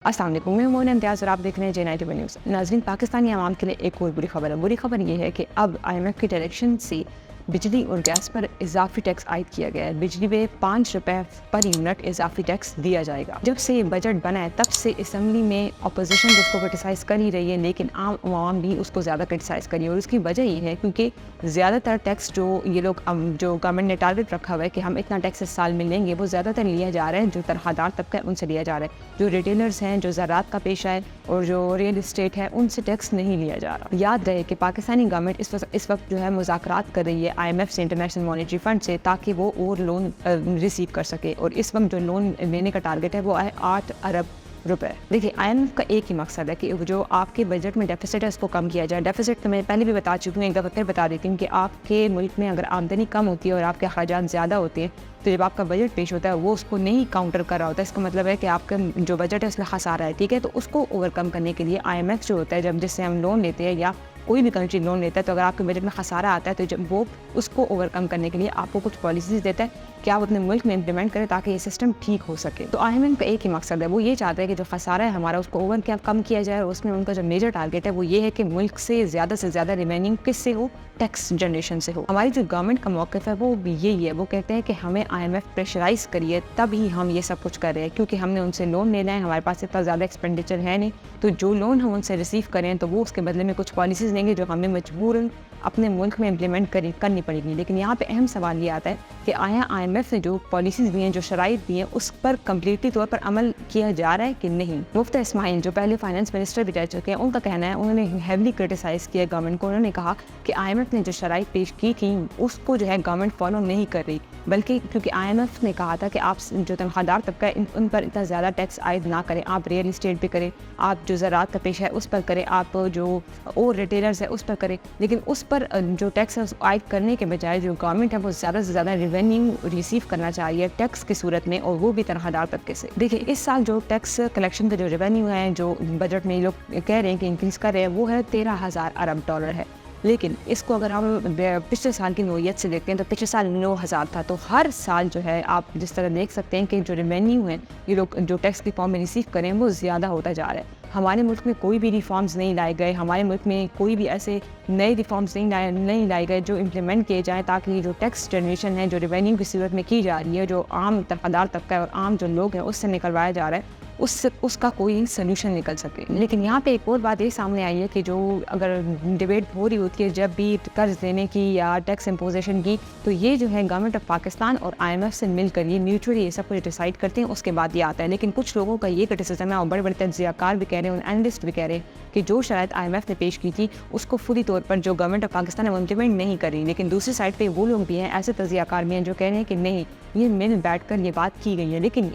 अस्सलाम वालेकुम, मैं मोइन इम्तियाज़ और आप देख रहे हैं J90 न्यूज़। नाज़रीन, पाकिस्तानी आवाम के लिए एक और बुरी खबर है। बुरी खबर ये है कि अब IMF की डायरेक्शन से बिजली और गैस पर इजाफी टैक्स आयद किया गया है। बिजली पे 5 रुपये पर यूनिट इजाफी टैक्स दिया जाएगा। जब से ये बजट बना है तब से असम्बली में अपोजिशन उसको क्रिटिसाइज़ कर ही रही है, लेकिन आम आवाम भी उसको ज़्यादा क्रिटिसाइज़ करी है। और उसकी वजह ये है क्योंकि ज़्यादातर टैक्स जो ये लोग जो गवर्नमेंट ने टारगेट रखा हुआ है कि हम इतना टैक्स इस साल में लेंगे, वो ज़्यादातर लिया जा रहा है जो तरखादार तबका है उनसे लिया जा रहा है। जो रिटेलर्स हैं, जो ज़राअत का पेशा है और जो रियल इस्टेट है, उनसे टैक्स नहीं लिया जा रहा। याद रहे कि पाकिस्तानी गवर्नमेंट इस वक्त जो है मुज़ाकरात कर रही है IMF से, इंटरनेशनल मॉनेटरी फंड से, ताकि वो और लोन रिसीव कर सके। और इस वक्त जो लोन लेने का टारगेट है वो है 8 अरब रुपए। देखिए, IMF का एक ही मकसद है कि जो आपके बजट में डेफिसिट है उसको कम किया जाए। डेफिसिट तो मैं पहले भी बता चुकी हूँ, एक दफ़ा फिर बता देती हूँ कि आपके मुल्क में अगर आमदनी कम होती है और आपके अखराजात ज़्यादा होते हैं तो जब आपका बजट पेश होता है वो उसको नहीं काउंटर कर रहा होता है। इसका मतलब है कि आपका जो बजट है उसमें खसारा है, ठीक है। तो उसको ओवरकम करने के लिए IMF जो होता है, जब जिससे हम लोन लेते हैं या कोई भी कंट्री लोन लेता है, तो अगर आपके बजट में खसारा आता है तो जब वो उसको ओवरकम करने के लिए आपको कुछ पॉलिसीज़ देता है कि आप अपने मुल्क में इंप्लीमेंट करें ताकि ये सिस्टम ठीक हो सके। तो IMF का एक ही मकसद है, वो ये चाहता है कि जो खसारा है हमारा उसको कम किया जाए। और उसमें उनका जो मेजर टारगेट है वो ये है कि मुल्क से ज़्यादा रेवेन्यू किससे हो, टैक्स जनरेशन से हो। हमारी जो गवर्नमेंट का मौक़िफ़ है वो भी यही है, वो कहते हैं कि हमें IMF प्रेशराइज़ करिए तभी हम ये सब कुछ कर रहे हैं, क्योंकि हमने उनसे लोन लेना है, हमारे पास इतना ज़्यादा एक्सपेंडिचर है नहीं। तो जो लोन हम उनसे रिसीव करें तो वो उसके बदले में कुछ पॉलिसीज़ लेंगे जो हमें मजबूरन अपने मुल्क में इम्प्लीमेंट करनी पड़ेगी। लेकिन यहाँ पे अहम सवाल ये आता है कि आया IMF ने जो पॉलिसीज़ दी हैं, जो शराइत दी हैं, उस पर कम्प्लीटली तौर पर अमल किया जा रहा है कि नहीं। मुफ्ती इस्माइल जो पहले फाइनेंस मिनिस्टर भी रह चुके हैं, उनका कहना है, उन्होंने हेवली क्रिटिसाइज़ किया गवर्नमेंट को। उन्होंने कहा कि IMF ने जो शराइत पेश की थी उसको जो है गवर्नमेंट फॉलो नहीं कर रही, बल्कि क्योंकि IMF ने कहा था कि आप जो तनख्वाहदार तबका है उन पर इतना ज़्यादा टैक्स आयद ना करें, आप रियल इस्टेट पे करें, आप जो ज़राअत का पेशा है उस पर करें, आप जो और रिटेलर्स है उस पर करें। लेकिन उस पर जो टैक्स है उसको आयद करने के बजाय जो गवर्नमेंट है वो ज़्यादा से ज़्यादा रेवेन्यू रिसीव करना चाहिए टैक्स की सूरत में, और वो भी तनख्वाहदार तबके से। देखिए, इस साल जो टैक्स कलेक्शन का जो रेवेन्यू है, जो बजट में लोग कह रहे हैं कि इंक्रीज़ कर रहे हैं, वो है 13,000 अरब डॉलर है। लेकिन इसको अगर हम पिछले साल की नौयत से देखते हैं तो पिछले साल 9,000 था। तो हर साल जो है आप जिस तरह देख सकते हैं कि जो रेवेन्यू है ये लोग जो टैक्स की फॉर्म में रिसीव करें वो ज़्यादा होता जा रहा है। हमारे मुल्क में कोई भी रिफॉर्म्स नहीं लाए गए, हमारे मुल्क में कोई भी ऐसे नए रिफॉर्म्स नहीं लाए गए जो इम्प्लीमेंट किए जाएँ ताकि जो टैक्स जनरेशन है, जो रेवेन्यू की सूरत में की जा रही है, जो आम तनख्वाहदार तबका है और आम जो लोग हैं उससे निकलवाया जा रहा है, उसका कोई सल्यूशन निकल सके। लेकिन यहाँ पे एक और बात ये सामने आई है कि जो अगर डिबेट हो रही होती है जब भी कर्ज देने की या टैक्स इम्पोजिशन की, तो ये जो है गवर्नमेंट ऑफ पाकिस्तान और IMF से मिलकर ये म्यूचुअली ये सब कुछ डिसाइड करते हैं, उसके बाद ये आता है। लेकिन कुछ लोगों का ये क्रिटिसिज्म है और बड़े बड़े तज्ज़ियाकार भी कह रहे हैं, एनालिस्ट भी कह रहे हैं कि जो शराइत IMF ने पेश की थी उसको पूरी तौर पर जो गवर्नमेंट ऑफ पाकिस्तान है वो इम्प्लीमेंट नहीं कर रही। लेकिन दूसरी साइड पे वो लोग भी हैं, ऐसे तज्ज़ियाकार भी हैं जो कह रहे हैं कि नहीं, ये मिल बैठ कर ये बात की गई है। लेकिन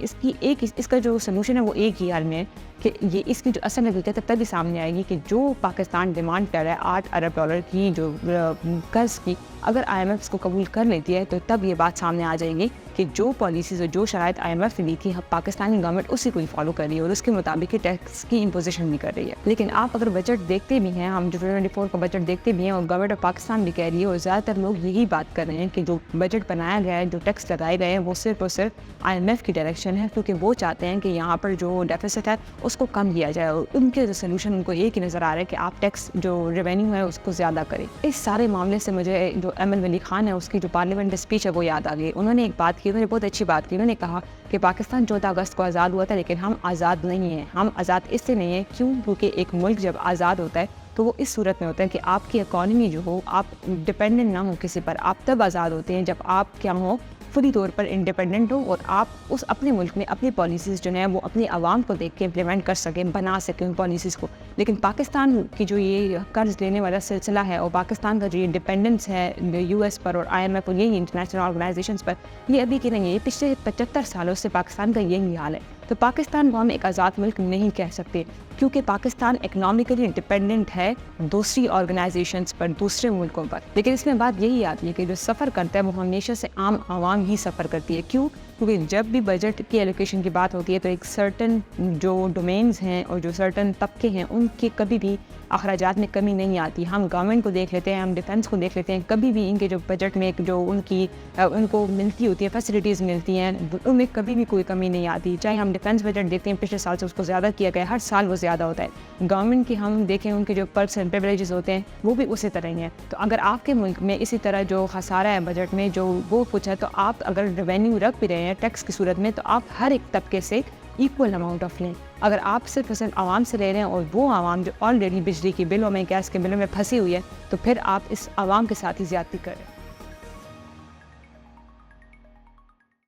इसका जो सलूशन है वो एक ही हाल में है कि ये इसकी जो असल हकीकत है तभी सामने आएगी कि जो पाकिस्तान डिमांड कर रहा है 8 अरब डॉलर की जो कर्ज की, अगर IMF इसको कबूल कर लेती है तो तब ये बात सामने आ जाएगी कि जो पॉलिसीज़ और जो शराइत IMF ने दी थी पाकिस्तानी गवर्नमेंट उसी को ही फॉलो कर रही है और उसके मुताबिक ही टैक्स की इम्पोजिशन भी कर रही है। लेकिन आप अगर बजट देखते भी हैं, हम जो 2024 का बजट देखते भी हैं और गवर्नमेंट ऑफ पाकिस्तान भी कह रही है और ज़्यादातर लोग यही बात कर रहे हैं कि जो बजट बनाया गया है, जो टैक्स लगाए गए हैं, वो सिर्फ और सिर्फ IMF की डायरेक्शन है, क्योंकि वो चाहते हैं कि यहाँ पर जो डेफिसिट है उसको कम किया जाए। और उनके जो सोल्यूशन उनको एक ही नज़र आ रहा है कि आप टैक्स जो रेवेन्यू है उसको ज़्यादा करें। इस सारे मामले से मुझे जो MN वली खान है उसकी जो पार्लियामेंट स्पीच है वो याद आ गई। उन्होंने एक बात की, उन्होंने बहुत अच्छी बात की। उन्होंने कहा कि पाकिस्तान 14 अगस्त को आज़ाद हुआ था, लेकिन हम आज़ाद नहीं हैं। हम आज़ाद इससे नहीं हैं क्योंकि एक मुल्क जब आज़ाद होता है तो वो इस सूरत में होता है कि आपकी इकॉनमी जो हो, आप डिपेंडेंट ना हो किसी पर। आप तब आज़ाद होते हैं जब आप क्या हो, पूरी तौर पर इंडिपेंडेंट हो और आप उस अपने मुल्क में अपनी पॉलिसीज़ जो है वो अपनी आवाम को देख के इम्प्लीमेंट कर सकें, बना सकें उन पॉलिसीज़ को। लेकिन पाकिस्तान की जो ये कर्ज लेने वाला सिलसिला है और पाकिस्तान का जो ये डिपेंडेंस है US पर और IMF और यही इंटरनेशनल ऑर्गेनाइजेशंस पर, ये अभी की नहीं है, पिछले 75 सालों से पाकिस्तान का यही हाल है। तो पाकिस्तान को हम एक आज़ाद मुल्क नहीं कह सकते क्योंकि पाकिस्तान इकनॉमिकली डिपेंडेंट है दूसरी ऑर्गेनाइजेशंस पर, दूसरे मुल्कों पर। लेकिन इसमें बात यही आती है कि जो सफ़र करता है वो हमेशा से आम आवाम ही सफ़र करती है। क्यों? کیونکہ جب بھی بجٹ کی ایلوکیشن کی بات ہوتی ہے تو ایک سرٹن جو ڈومینز ہیں اور جو سرٹن طبقے ہیں ان کے کبھی بھی اخراجات میں کمی نہیں آتی. ہم گورنمنٹ کو دیکھ لیتے ہیں, ہم ڈیفینس کو دیکھ لیتے ہیں, کبھی بھی ان کے جو بجٹ میں جو ان کو ملتی ہوتی ہے فیسلٹیز ملتی ہیں ان میں کبھی بھی کوئی کمی نہیں آتی. چاہے ہم ڈیفینس بجٹ دیکھتے ہیں پچھلے سال سے اس کو زیادہ کیا گیا, ہر سال وہ زیادہ ہوتا ہے. گورنمنٹ کی ہم دیکھیں ان کے جو پرکس اینڈ پریویلیجز ہوتے ہیں وہ بھی اسی طرح ہی ہیں. تو اگر آپ کے ملک میں اسی طرح جو خسارہ ہے بجٹ میں جو وہ کچھ ہے, تو آپ اگر ریونیو رکھ بھی رہے ہیں ٹیکس کی صورت میں, تو آپ ہر ایک طبقے سے ایکول اماؤنٹ آف لیں. اگر آپ صرف عوام سے لے رہے ہیں اور وہ عوام جو آلریڈی بجلی کے بلوں میں گیس کے بلوں میں پھنسی ہوئی ہے, تو پھر آپ اس عوام کے ساتھ ہی زیادتی کر رہے ہیں.